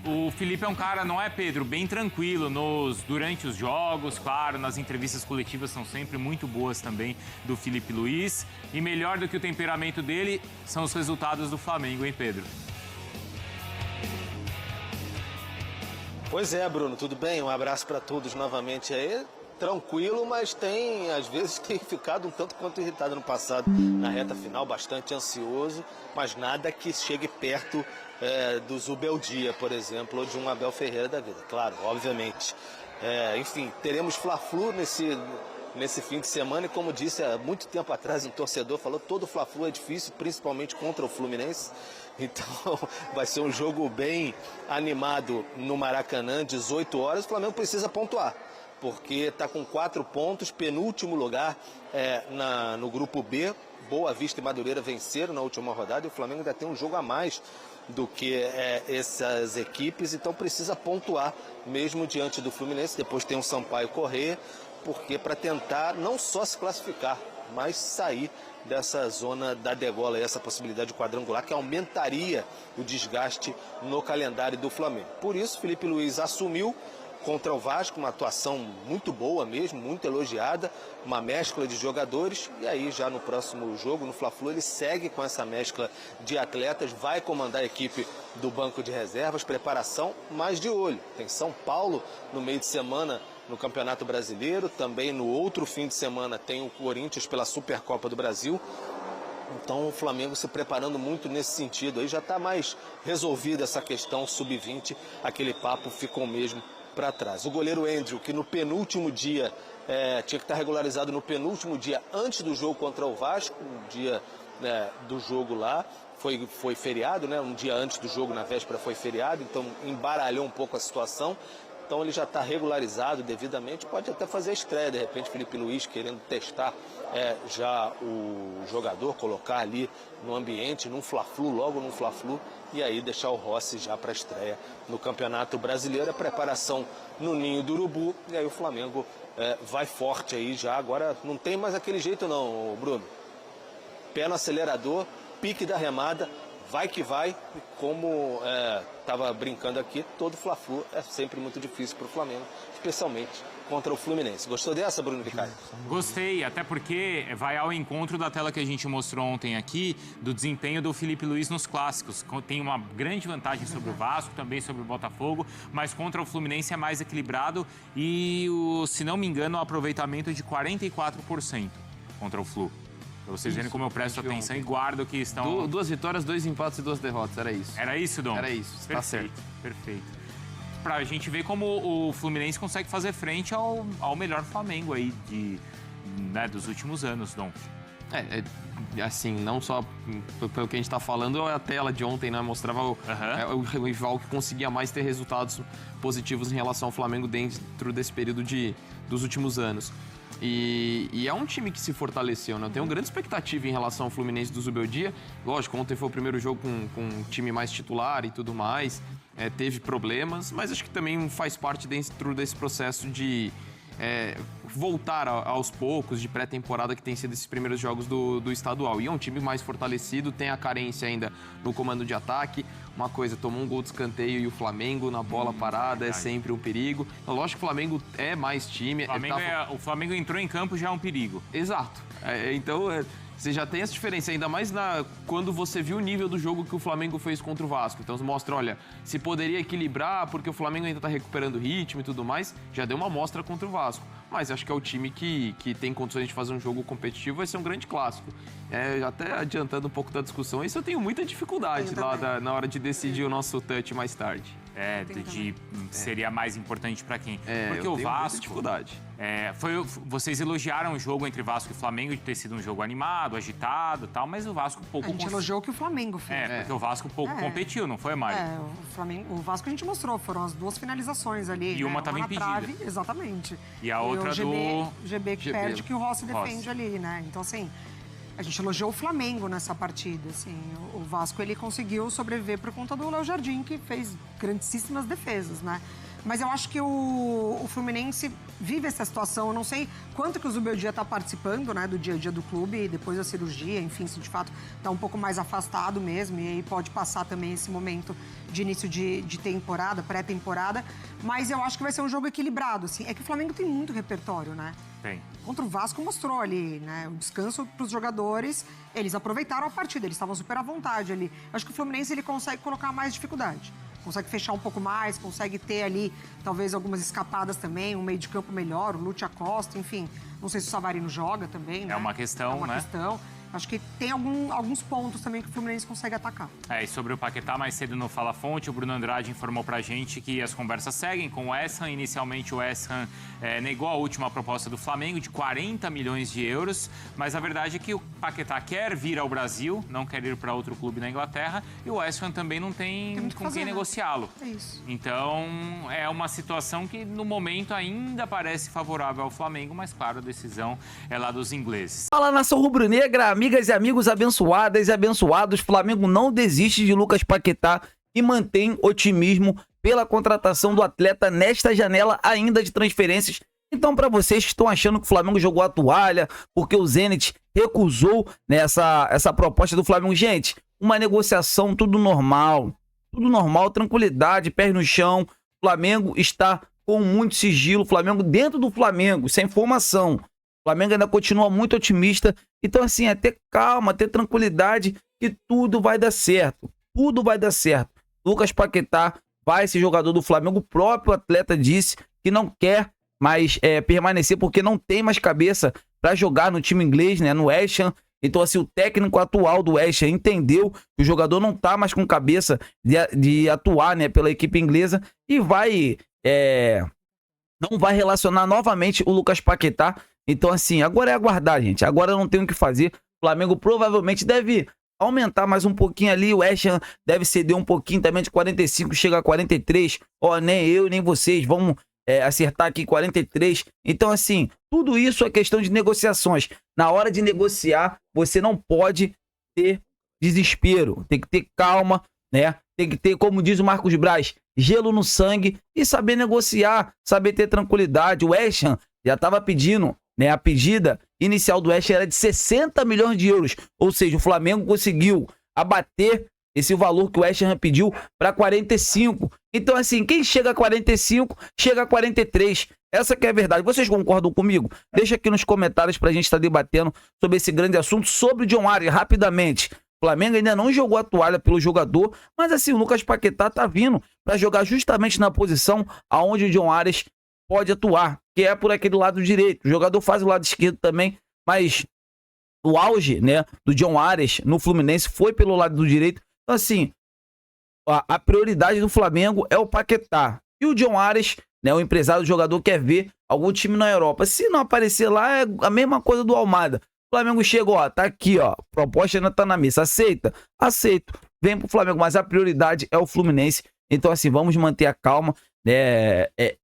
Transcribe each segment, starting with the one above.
O Felipe é um cara, não é, Pedro, bem tranquilo durante os jogos, claro, nas entrevistas coletivas são sempre muito boas também do Felipe Luiz. E melhor do que o temperamento dele são os resultados do Flamengo, hein, Pedro? Pois é, Bruno, tudo bem? Um abraço para todos novamente aí. Tranquilo, mas às vezes tem ficado um tanto quanto irritado no passado, na reta final, bastante ansioso, mas nada que chegue perto do Zubeldia, por exemplo, ou de um Abel Ferreira da vida. Claro, obviamente. Enfim, teremos Fla-Flu nesse fim de semana e, como disse há muito tempo atrás, um torcedor falou, todo Fla-Flu é difícil, principalmente contra o Fluminense. Então vai ser um jogo bem animado no Maracanã, 18 horas, o Flamengo precisa pontuar. Porque está com 4 pontos, penúltimo lugar no grupo B. Boa Vista e Madureira venceram na última rodada e o Flamengo ainda tem um jogo a mais do que essas equipes, então precisa pontuar mesmo diante do Fluminense. Depois tem o Sampaio Corrêa, porque para tentar não só se classificar, mas sair dessa zona da degola, essa possibilidade de quadrangular que aumentaria o desgaste no calendário do Flamengo. Por isso, Felipe Luiz assumiu contra o Vasco, uma atuação muito boa mesmo, muito elogiada, uma mescla de jogadores, e aí já no próximo jogo, no Fla-Flu, ele segue com essa mescla de atletas, vai comandar a equipe do banco de reservas, preparação, mas de olho. Tem São Paulo no meio de semana no Campeonato Brasileiro, também no outro fim de semana tem o Corinthians pela Supercopa do Brasil. Então o Flamengo se preparando muito nesse sentido, aí já está mais resolvida essa questão sub-20, aquele papo ficou mesmo para trás. O goleiro Andrew, que no penúltimo dia, tinha que estar regularizado no penúltimo dia antes do jogo contra o Vasco, no dia do jogo lá, foi feriado, né? Um dia antes do jogo, na véspera, foi feriado, então embaralhou um pouco a situação. Então ele já está regularizado devidamente, pode até fazer a estreia, de repente Felipe Luiz querendo testar já o jogador, colocar ali no ambiente, num Fla-Flu, logo num Fla-Flu, e aí deixar o Rossi já para a estreia no Campeonato Brasileiro, a preparação no Ninho do Urubu, e aí o Flamengo vai forte aí já, agora não tem mais aquele jeito não, Bruno. Pé no acelerador, pique da remada, vai que vai, e como estava brincando aqui, todo Fla-Flu é sempre muito difícil para o Flamengo, especialmente contra o Fluminense. Gostou dessa, Bruno Vicari? Gostei, até porque vai ao encontro da tela que a gente mostrou ontem aqui, do desempenho do Felipe Luiz nos clássicos. Tem uma grande vantagem sobre o Vasco, também sobre o Botafogo, mas contra o Fluminense é mais equilibrado e, se não me engano, o aproveitamento é de 44% contra o Flu. Pra vocês verem como eu presto atenção e guardo que estão... 2 vitórias, 2 empates e 2 derrotas, era isso. Era isso, Dom? Era isso, perfeito, tá certo. Perfeito. Pra gente ver como o Fluminense consegue fazer frente ao melhor Flamengo aí dos últimos anos, Dom. Assim, não só pelo que a gente tá falando, a tela de ontem, né, mostrava o rival que conseguia mais ter resultados positivos em relação ao Flamengo dentro desse período dos últimos anos. E é um time que se fortaleceu, né? Eu tenho grande expectativa em relação ao Fluminense do Zubeldia. Lógico, ontem foi o primeiro jogo com um time mais titular e tudo mais. Teve problemas, mas acho que também faz parte dentro desse processo de voltar aos poucos de pré-temporada que tem sido esses primeiros jogos do estadual. E é um time mais fortalecido, tem a carência ainda no comando de ataque. Uma coisa, tomou um gol de escanteio e o Flamengo na bola parada é sempre um perigo. Então, lógico que o Flamengo é mais time. O Flamengo entrou em campo já é um perigo. Exato. Então, você já tem essa diferença, ainda mais quando você viu o nível do jogo que o Flamengo fez contra o Vasco. Então, mostra, olha, se poderia equilibrar porque o Flamengo ainda está recuperando ritmo e tudo mais, já deu uma amostra contra o Vasco. Mas acho que é o time que tem condições de fazer um jogo competitivo, vai ser um grande clássico. Até adiantando um pouco da discussão, isso eu tenho muita dificuldade na hora de decidir o nosso touch mais tarde. Seria mais importante para quem? Porque eu o tenho Vasco... muita dificuldade. Vocês elogiaram o jogo entre Vasco e Flamengo de ter sido um jogo animado, agitado e tal, mas o Vasco pouco... A gente elogiou o que o Flamengo fez. Porque o Vasco pouco competiu, não foi, Mário? O Vasco a gente mostrou, foram as 2 finalizações ali. E uma estava impedida. Trave, exatamente. E a outra o GB que perde, que o Rossi defende ali, né? Então, assim, a gente elogiou o Flamengo nessa partida, assim. O Vasco, ele conseguiu sobreviver por conta do Léo Jardim, que fez grandíssimas defesas, né? Mas eu acho que o Fluminense vive essa situação. Eu não sei quanto que o Zubeldia está participando, né, do dia a dia do clube, depois da cirurgia, enfim, se de fato está um pouco mais afastado mesmo, e aí pode passar também esse momento de início de temporada, pré-temporada. Mas eu acho que vai ser um jogo equilibrado, assim. É que o Flamengo tem muito repertório, né? Tem. Contra o Vasco mostrou ali, né? O descanso para os jogadores, eles aproveitaram a partida, eles estavam super à vontade ali. Eu acho que o Fluminense ele consegue colocar mais dificuldade. Consegue fechar um pouco mais, consegue ter ali, talvez, algumas escapadas também, um meio de campo melhor, o Lúcio Acosta, enfim. Não sei se o Savarino joga também, né? É uma questão, né? É uma questão. Acho que tem alguns pontos também que o Fluminense consegue atacar. E sobre o Paquetá, mais cedo no Fala Fonte, o Bruno Andrade informou pra gente que as conversas seguem com o West Ham. Inicialmente, o West Ham negou a última proposta do Flamengo de 40 milhões de euros, mas a verdade é que o Paquetá quer vir ao Brasil, não quer ir para outro clube na Inglaterra, e o West Ham também não tem com quem negociá-lo. É isso. Então, é uma situação que, no momento, ainda parece favorável ao Flamengo, mas, claro, a decisão é lá dos ingleses. Fala, nação rubro-negra, amigas e amigos abençoadas e abençoados. Flamengo não desiste de Lucas Paquetá e mantém otimismo pela contratação do atleta nesta janela ainda de transferências. Então, para vocês que estão achando que o Flamengo jogou a toalha porque o Zenit recusou essa proposta do Flamengo, gente, uma negociação, tudo normal, tranquilidade, pés no chão. O Flamengo está com muito sigilo, o Flamengo dentro do Flamengo, sem informação. O Flamengo ainda continua muito otimista. Então, assim, é ter calma, ter tranquilidade que tudo vai dar certo. Tudo vai dar certo. Lucas Paquetá vai ser jogador do Flamengo. O próprio atleta disse que não quer mais permanecer porque não tem mais cabeça para jogar no time inglês, né, no West Ham. Então, assim, o técnico atual do West Ham entendeu que o jogador não tá mais com cabeça de atuar, né, pela equipe inglesa e não vai relacionar novamente o Lucas Paquetá. Então, assim, agora é aguardar, gente. Agora não tem o que fazer. O Flamengo provavelmente deve aumentar mais um pouquinho ali. O West Ham deve ceder um pouquinho também, de 45, chega a 43. Nem eu, nem vocês vamos acertar aqui 43. Então, assim, tudo isso é questão de negociações. Na hora de negociar, você não pode ter desespero. Tem que ter calma, né? Tem que ter, como diz o Marcos Braz, gelo no sangue e saber negociar, saber ter tranquilidade. O West Ham já estava pedindo, né? A pedida inicial do West Ham era de 60 milhões de euros. Ou seja, o Flamengo conseguiu abater esse valor que o West Ham pediu para 45. Então, assim, quem chega a 45, chega a 43. Essa que é a verdade. Vocês concordam comigo? Deixa aqui nos comentários para a gente estar debatendo sobre esse grande assunto, sobre o John Arias, rapidamente. O Flamengo ainda não jogou a toalha pelo jogador, mas assim, o Lucas Paquetá tá vindo para jogar justamente na posição aonde o John Arias pode atuar, que é por aquele lado direito. O jogador faz o lado esquerdo também, mas o auge, né, do John Arias no Fluminense foi pelo lado do direito. Então, assim, a prioridade do Flamengo é o Paquetá. E o John Arias, né, o empresário do jogador, quer ver algum time na Europa. Se não aparecer lá, é a mesma coisa do Almada. O Flamengo chega, tá aqui, proposta ainda tá na mesa. Aceita? Aceito. Vem pro Flamengo, mas a prioridade é o Fluminense. Então, assim, vamos manter a calma.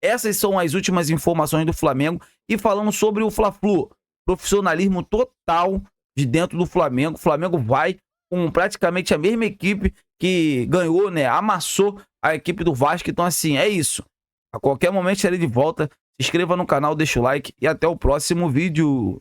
Essas são as últimas informações do Flamengo. E falando sobre o Fla-Flu, profissionalismo total de dentro do Flamengo. O Flamengo vai com praticamente a mesma equipe que ganhou, né? Amassou a equipe do Vasco. Então, assim, é isso. A qualquer momento estarei de volta. Se inscreva no canal, deixa o like e até o próximo vídeo.